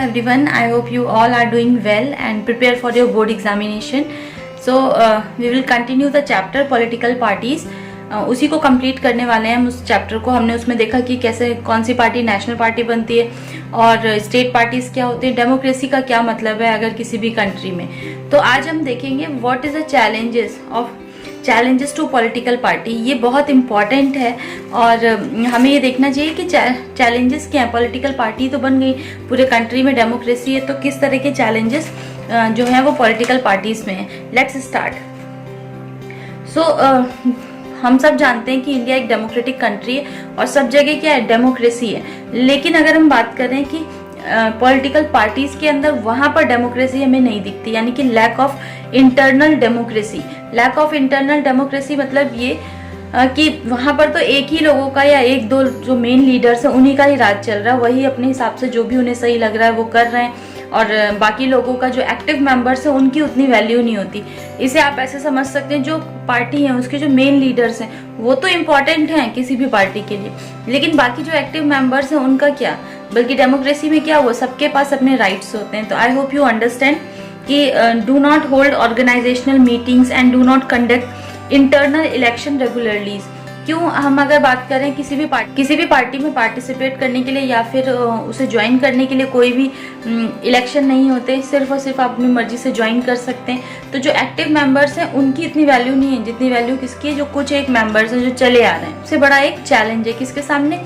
everyone, I hope you all are doing well and prepare for your board examination. So we will continue the chapter political parties. उसी को complete करने वाले हैं हम उस chapter को। हमने उसमें देखा कि कैसे कौन सी पार्टी नेशनल पार्टी बनती है और स्टेट पार्टीज क्या होती है, डेमोक्रेसी का क्या मतलब है अगर किसी भी कंट्री में। तो आज हम देखेंगे what is the challenges to political party. ये बहुत इम्पॉर्टेंट है और हमें ये देखना चाहिए कि चैलेंजेस क्या है। पॉलिटिकल पार्टी तो बन गई, पूरे कंट्री में डेमोक्रेसी है, तो किस तरह के चैलेंजेस जो है वो पॉलिटिकल पार्टीज में है। Let's start. हम सब जानते हैं कि इंडिया एक डेमोक्रेटिक कंट्री है और सब जगह क्या है, डेमोक्रेसी है। लेकिन अगर हम बात करें कि पॉलिटिकल पार्टीज के अंदर वहां पर डेमोक्रेसी हमें नहीं दिखती, यानी कि lack of internal democracy. Lack of internal democracy मतलब ये कि वहां पर तो एक ही लोगों का या एक दो जो मेन लीडर्स हैं उन्हीं का ही राज चल रहा है, वही अपने हिसाब से जो भी उन्हें सही लग रहा है वो कर रहे हैं और बाकी लोगों का जो एक्टिव मेंबर्स हैं उनकी उतनी वैल्यू नहीं होती। इसे आप ऐसे समझ सकते हैं, जो पार्टी है उसके जो मेन लीडर्स हैं वो तो इम्पोर्टेंट हैं किसी भी पार्टी के लिए, लेकिन बाकी जो एक्टिव मेंबर्स हैं उनका क्या। बल्कि डेमोक्रेसी में क्या हुआ, सबके पास अपने राइट्स होते हैं। तो आई होप यू अंडरस्टैंड कि do not hold organisational meetings and do not conduct internal election regularly. क्यों, हम अगर बात करें किसी भी पार्टी में पार्टिसिपेट करने के लिए या फिर उसे ज्वाइन करने के लिए कोई भी इलेक्शन नहीं होते, सिर्फ और सिर्फ आप अपनी मर्जी से ज्वाइन कर सकते हैं। तो जो एक्टिव मेंबर्स हैं उनकी इतनी वैल्यू नहीं है जितनी वैल्यू किसकी है, जो कुछ एक मेंबर्स हैं जो चले आ रहे हैं। उससे बड़ा एक चैलेंज है किसके सामने,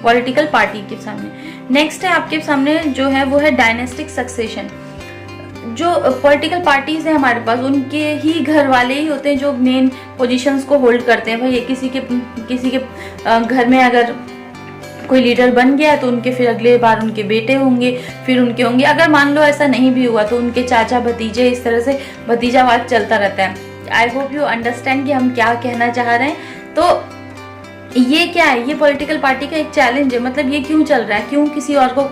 पॉलिटिकल पार्टी के सामने। नेक्स्ट है आपके सामने जो है वो है डायनेस्टिक सक्सेशन। जो पॉलिटिकल पार्टीज हैं हमारे पास, उनके ही घर वाले ही होते हैं जो मेन पोजीशंस को होल्ड करते हैं। भाई किसी के घर में अगर कोई लीडर बन गया तो उनके फिर अगले बार उनके बेटे होंगे, फिर उनके होंगे। अगर मान लो ऐसा नहीं भी हुआ तो उनके चाचा भतीजे, इस तरह से भतीजावाद चलता रहता है। आई होप यू अंडरस्टैंड कि हम क्या कहना चाह रहे हैं। तो ये क्या है, ये पॉलिटिकल पार्टी का एक चैलेंज है। मतलब ये क्यों चल रहा है, क्यों किसी और को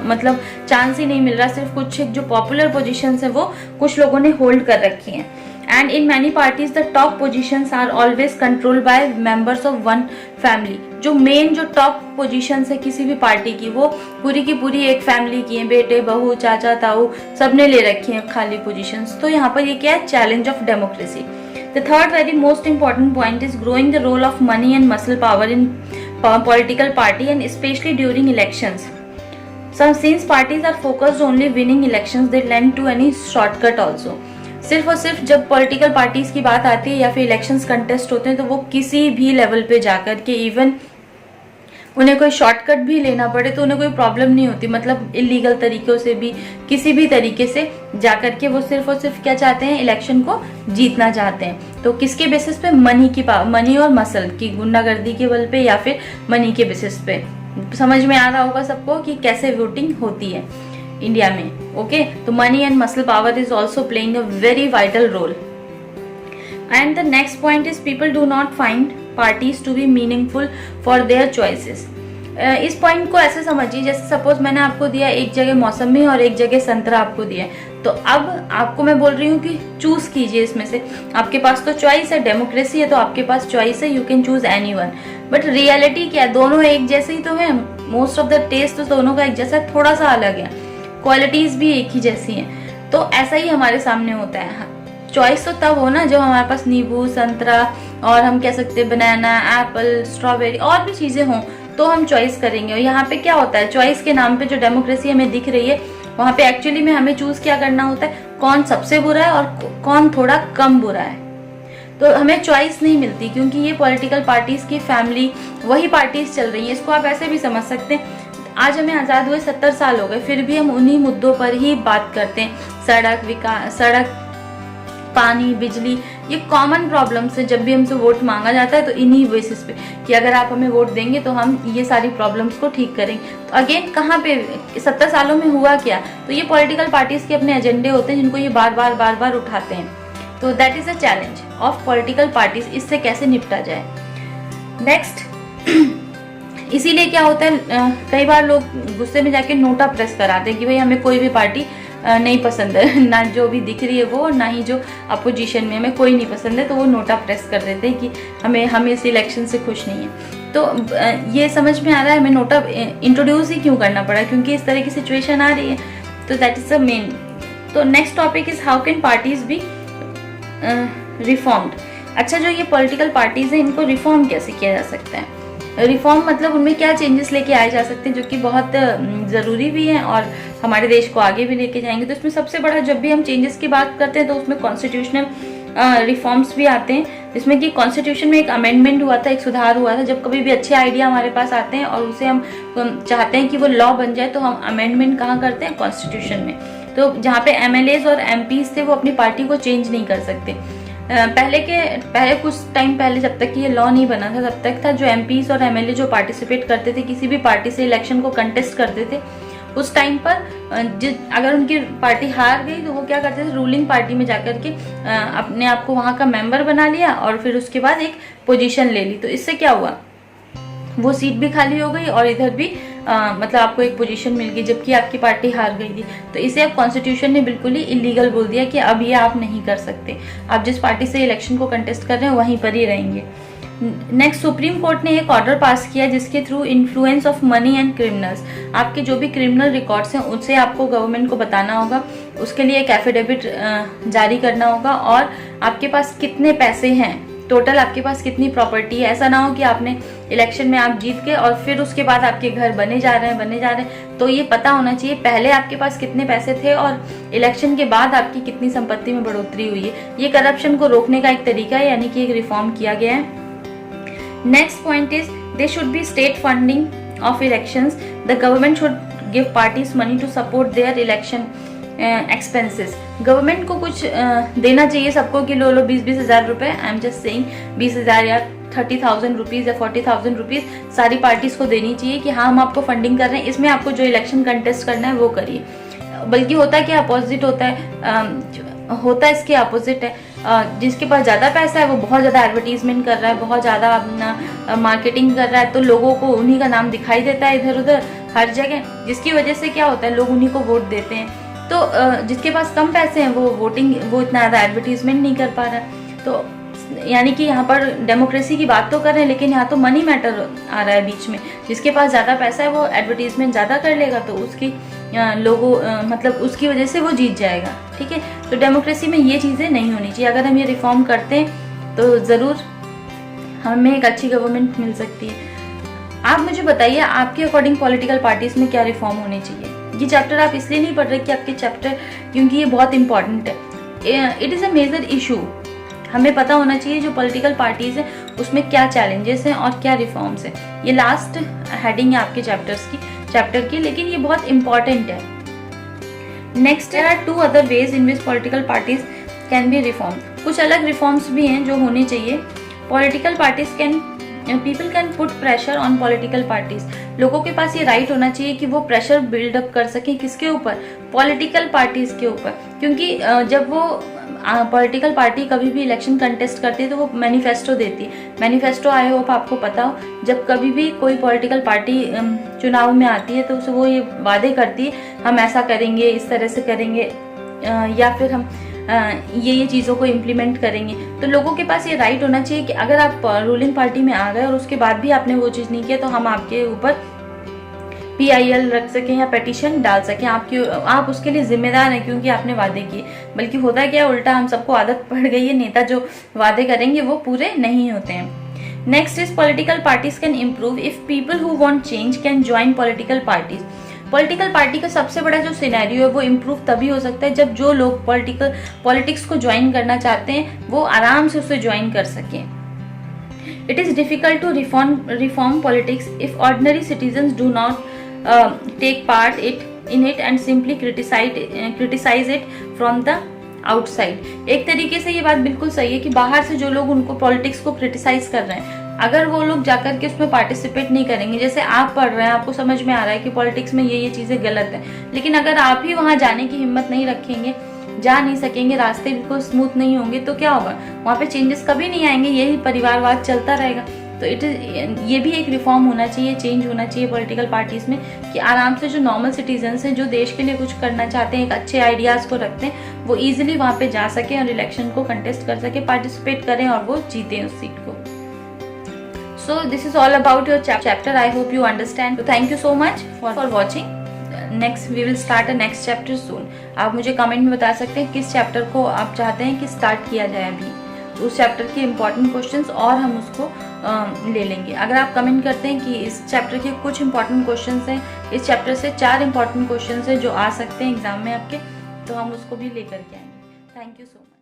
मतलब चांस ही नहीं मिल रहा, सिर्फ कुछ जो पॉपुलर पोजीशंस है वो कुछ लोगों ने होल्ड कर रखी हैं। And in many parties the top positions are always controlled by members of one family. जो मेन जो टॉप पोजीशंस है किसी भी पार्टी की, वो पूरी की पूरी एक फैमिली की है, बेटे बहू चाचा ताऊ सबने ले रखी है खाली पोजीशंस। तो यहाँ पर ये क्या है, challenge of democracy. The third very most important point is growing the role of money and muscle power in political party and especially during elections. So since parties are focused only winning elections, they lend to any shortcut also. सिर्फ और सिर्फ जब political parties की बात आती है या फिर इलेक्शंस कंटेस्ट होते हैं तो वो किसी भी लेवल पे जाकर के इवन उन्हें कोई शॉर्टकट भी लेना पड़े तो उन्हें कोई प्रॉब्लम नहीं होती। मतलब इलीगल तरीकों से भी किसी भी तरीके से जाकर के वो सिर्फ और सिर्फ क्या चाहते हैं, इलेक्शन को जीतना चाहते हैं। तो किसके बेसिस पे, मनी और मसल की गुंडागर्दी के बल पे या फिर मनी के बेसिस पे। समझ में आ रहा होगा सबको कि कैसे वोटिंग होती है इंडिया में। ओके, तो money and muscle power is also playing a very vital role. And the next point is people do not find parties to be meaningful for their choices. इस पॉइंट को ऐसे समझिए जैसे suppose मैंने आपको दिया एक जगह मौसमी और एक जगह संतरा आपको दिया, तो अब आपको मैं बोल रही हूँ कि चूज कीजिए इसमें से। आपके पास तो चॉइस है, डेमोक्रेसी है तो आपके पास चॉइस है, you can choose anyone. But reality क्या है, दोनों एक जैसे ही तो है। मोस्ट ऑफ द टेस्ट तो दोनों का एक जैसा, थोड़ा सा अलग है, क्वालिटीज भी एक ही जैसी हैं। तो ऐसा ही हमारे सामने होता है। चॉइस तो तब हो ना जब हमारे पास नींबू, संतरा और हम कह सकते हैं बनाना, एप्पल, स्ट्रॉबेरी और भी चीजें हों तो हम चॉइस करेंगे। और यहाँ पे क्या होता है, चॉइस के नाम पे जो डेमोक्रेसी हमें दिख रही है वहाँ पे एक्चुअली में हमें चूज क्या करना होता है, कौन सबसे बुरा है और कौन थोड़ा कम बुरा है। तो हमें चॉइस नहीं मिलती क्योंकि ये पॉलिटिकल पार्टीज की फैमिली वही पार्टीज चल रही है। इसको आप ऐसे भी समझ सकते हैं, आज हमें आजाद हुए 70 साल हो गए, फिर भी हम उन्हीं मुद्दों पर ही बात करते हैं। सड़क, पानी, बिजली, ये कॉमन प्रॉब्लम्स है। जब भी हमसे वोट मांगा जाता है तो इन्हीं बेसिस पे कि अगर आप हमें वोट देंगे तो हम ये सारी प्रॉब्लम्स को ठीक करेंगे। तो अगेन कहाँ पे 70 सालों में हुआ क्या, तो ये पॉलिटिकल पार्टीज के अपने एजेंडे होते हैं जिनको ये बार बार उठाते हैं। तो that is a challenge of political parties. इससे कैसे निपटा जाए। नेक्स्ट, इसीलिए क्या होता है, कई बार लोग गुस्से में जाके नोटा प्रेस कराते हैं कि भाई हमें कोई भी पार्टी नहीं पसंद है, ना जो भी दिख रही है वो, ना ही जो अपोजिशन में हमें कोई नहीं पसंद है, तो वो नोटा प्रेस कर देते हैं कि हम इस इलेक्शन से खुश नहीं है। तो ये समझ में आ रहा है हमें नोटा इंट्रोड्यूस ही क्यों करना पड़ा, क्योंकि इस तरह की सिचुएशन आ रही है। तो दैट इज द मेन। तो next topic is how can parties B reformed. अच्छा, जो ये पॉलिटिकल पार्टीज हैं इनको रिफॉर्म कैसे किया जा सकता है? रिफॉर्म मतलब उनमें क्या चेंजेस लेके आए जा सकते हैं जो कि बहुत ज़रूरी भी हैं और हमारे देश को आगे भी लेके जाएंगे। तो इसमें सबसे बड़ा, जब भी हम चेंजेस की बात करते हैं तो उसमें कॉन्स्टिट्यूशनल रिफॉर्म्स भी आते हैं, जिसमें कि कॉन्स्टिट्यूशन में एक अमेंडमेंट हुआ था, एक सुधार हुआ था। जब कभी भी अच्छे आइडिया हमारे पास आते हैं और उसे हम चाहते हैं कि वो लॉ बन जाए, तो हम अमेंडमेंट कहाँ करते हैं? कॉन्स्टिट्यूशन में। तो जहाँ पे MLAs और MPs थे वो अपनी पार्टी को चेंज नहीं कर सकते। पहले कुछ टाइम पहले, जब तक कि ये लॉ नहीं बना था, तब तक था जो MPs और MLA जो पार्टिसिपेट करते थे किसी भी पार्टी से इलेक्शन को कंटेस्ट करते थे, उस टाइम पर अगर उनकी पार्टी हार गई तो वो क्या करते थे? रूलिंग पार्टी में जाकर के अपने आप को वहाँ का मेंबर बना लिया और फिर उसके बाद एक पोजीशन ले ली। तो इससे क्या हुआ? वो सीट भी खाली हो गई और इधर भी मतलब आपको एक पोजीशन मिल गई, जबकि आपकी पार्टी हार गई थी। तो इसे अब कॉन्स्टिट्यूशन ने बिल्कुल ही इलीगल बोल दिया कि अब ये आप नहीं कर सकते, आप जिस पार्टी से इलेक्शन को कंटेस्ट कर रहे हैं वहीं पर ही रहेंगे। नेक्स्ट, सुप्रीम कोर्ट ने एक ऑर्डर पास किया जिसके through influence of money and criminals, आपके जो भी क्रिमिनल रिकॉर्ड्स हैं उनसे आपको गवर्नमेंट को बताना होगा, उसके लिए एक एफिडेविट जारी करना होगा, और आपके पास कितने पैसे हैं, टोटल आपके पास कितनी प्रॉपर्टी है। ऐसा ना हो कि आपने इलेक्शन में आप जीत गए और फिर उसके बाद आपके घर बने जा रहे हैं। तो ये पता होना चाहिए पहले आपके पास कितने पैसे थे और इलेक्शन के बाद आपकी कितनी संपत्ति में बढ़ोतरी हुई है। ये करप्शन को रोकने का एक तरीका है, यानी कि एक रिफॉर्म किया गया है। Next point is they should be state funding of elections, the government should give parties money to support their election expenses. Government को कुछ देना चाहिए सबको कि लो 20-20 हज़ार रुपए, आई एम जस्ट सेइंग 20 हज़ार या 30,000 रुपीज़ या 40,000 रुपीज़ सारी पार्टीज को देनी चाहिए कि हाँ हम आपको फंडिंग कर रहे हैं, इसमें आपको जो इलेक्शन कंटेस्ट करना है वो करिए। बल्कि होता क्या अपोजिट होता है, इसके अपोजिट है। जिसके पास ज़्यादा पैसा है वो बहुत ज़्यादा एडवर्टीजमेंट कर रहा है, बहुत ज़्यादा अपना मार्केटिंग कर रहा है, तो लोगों को उन्हीं का नाम दिखाई देता है इधर उधर हर जगह, जिसकी वजह से क्या होता है लोग उन्हीं को वोट देते हैं। तो जिसके पास कम पैसे हैं वो इतना ज़्यादा एडवर्टीजमेंट नहीं कर पा रहा है। तो यानी कि यहाँ पर डेमोक्रेसी की बात तो कर रहे हैं, लेकिन यहाँ तो मनी मैटर आ रहा है बीच में। जिसके पास ज़्यादा पैसा है वो एडवर्टीजमेंट ज़्यादा कर लेगा, तो उसकी मतलब उसकी वजह से वो जीत जाएगा। ठीक है, तो डेमोक्रेसी में ये चीज़ें नहीं होनी चाहिए। अगर हम ये रिफॉर्म करते हैं तो ज़रूर हमें एक अच्छी गवर्नमेंट मिल सकती है। आप मुझे बताइए आपके अकॉर्डिंग पॉलिटिकल पार्टीज में क्या रिफॉर्म होने चाहिए। ये चैप्टर आप इसलिए नहीं पढ़ रहे कि आपके चैप्टर, क्योंकि ये बहुत इंपॉर्टेंट है, it is a major issue. हमें पता होना चाहिए जो पॉलिटिकल पार्टीज हैं उसमें क्या चैलेंजेस हैं और क्या रिफॉर्म्स हैं। ये लास्ट हेडिंग है आपके चैप्टर की, लेकिन ये बहुत इंपॉर्टेंट है। Next, there are 2 other ways in which political parties can be reform. कुछ अलग रिफॉर्म्स भी हैं जो होने चाहिए। Political parties people can put pressure on political parties. लोगों के पास ये राइट होना चाहिए कि वो प्रेशर बिल्डअप कर सके, किसके ऊपर? पॉलिटिकल पार्टीज के ऊपर। क्योंकि जब वो पॉलिटिकल पार्टी कभी भी इलेक्शन कंटेस्ट करती है तो वो मैनिफेस्टो देती है। मैनिफेस्टो आई होप आपको पता हो, जब कभी भी कोई पॉलिटिकल पार्टी चुनाव में आती है तो उसे वो ये वादे करती है हम ऐसा करेंगे, इस तरह से करेंगे, या फिर हम ये चीज़ों को इम्प्लीमेंट करेंगे। तो लोगों के पास ये राइट होना चाहिए कि अगर आप रूलिंग पार्टी में आ गए और उसके बाद भी आपने वो चीज़ नहीं किया तो हम आपके ऊपर PIL रख सकें या पेटिशन डाल सकें। आप उसके लिए जिम्मेदार हैं क्योंकि आपने वादे किए। बल्कि होता क्या उल्टा, हम सबको आदत पड़ गई है, नेता जो वादे करेंगे वो पूरे नहीं होते हैं। Next is political parties can improve if people who want change can join political parties. Political party का सबसे बड़ा जो सिनेरियो है वो इम्प्रूव तभी हो सकता है जब जो लोग पॉलिटिक्स को ज्वाइन करना चाहते हैं वो आराम से उसे ज्वाइन कर सकें। It is difficult to reform politics if ordinary citizens do not take part in it and simply criticize it from the outside। एक तरीके से ये बात बिल्कुल सही है कि बाहर से जो लोग उनको पॉलिटिक्स को क्रिटिसाइज कर रहे हैं, अगर वो लोग जाकर के उसमें पार्टिसिपेट नहीं करेंगे, जैसे आप पढ़ रहे हैं, आपको समझ में आ रहा है कि पॉलिटिक्स में ये चीजें गलत है, लेकिन अगर आप ही वहां जाने की हिम्मत नहीं रखेंगे, जा नहीं सकेंगे, रास्ते बिल्कुल स्मूथ नहीं होंगे, तो क्या होगा? वहाँ पे चेंजेस कभी नहीं आएंगे, यही परिवारवाद चलता रहेगा। तो ये भी एक रिफॉर्म होना चाहिए, चेंज होना चाहिए पॉलिटिकल पार्टीज में, कि आराम से जो नॉर्मल सिटीजन्स हैं, जो देश के लिए कुछ करना चाहते हैं, एक अच्छे आइडियाज़ को रखते हैं, वो ईजिली वहाँ पे जा सके और इलेक्शन को कंटेस्ट कर सके, पार्टिसिपेट करें और वो जीतें उस सीट को। So this is all about your chapter. I hope you understand. So thank you so much for watching. Next we will start a next chapter soon. आप मुझे कमेंट में बता सकते हैं किस चैप्टर को आप चाहते हैं कि स्टार्ट किया जाए अभी, तो उस चैप्टर के इम्पॉर्टेंट क्वेश्चंस और हम उसको ले लेंगे। अगर आप कमेंट करते हैं कि इस चैप्टर के कुछ इंपॉर्टेंट क्वेश्चंस हैं, इस चैप्टर से 4 इंपॉर्टेंट क्वेश्चंस हैं जो आ सकते हैं एग्जाम में आपके, तो हम उसको भी लेकर के आएंगे। Thank you so much.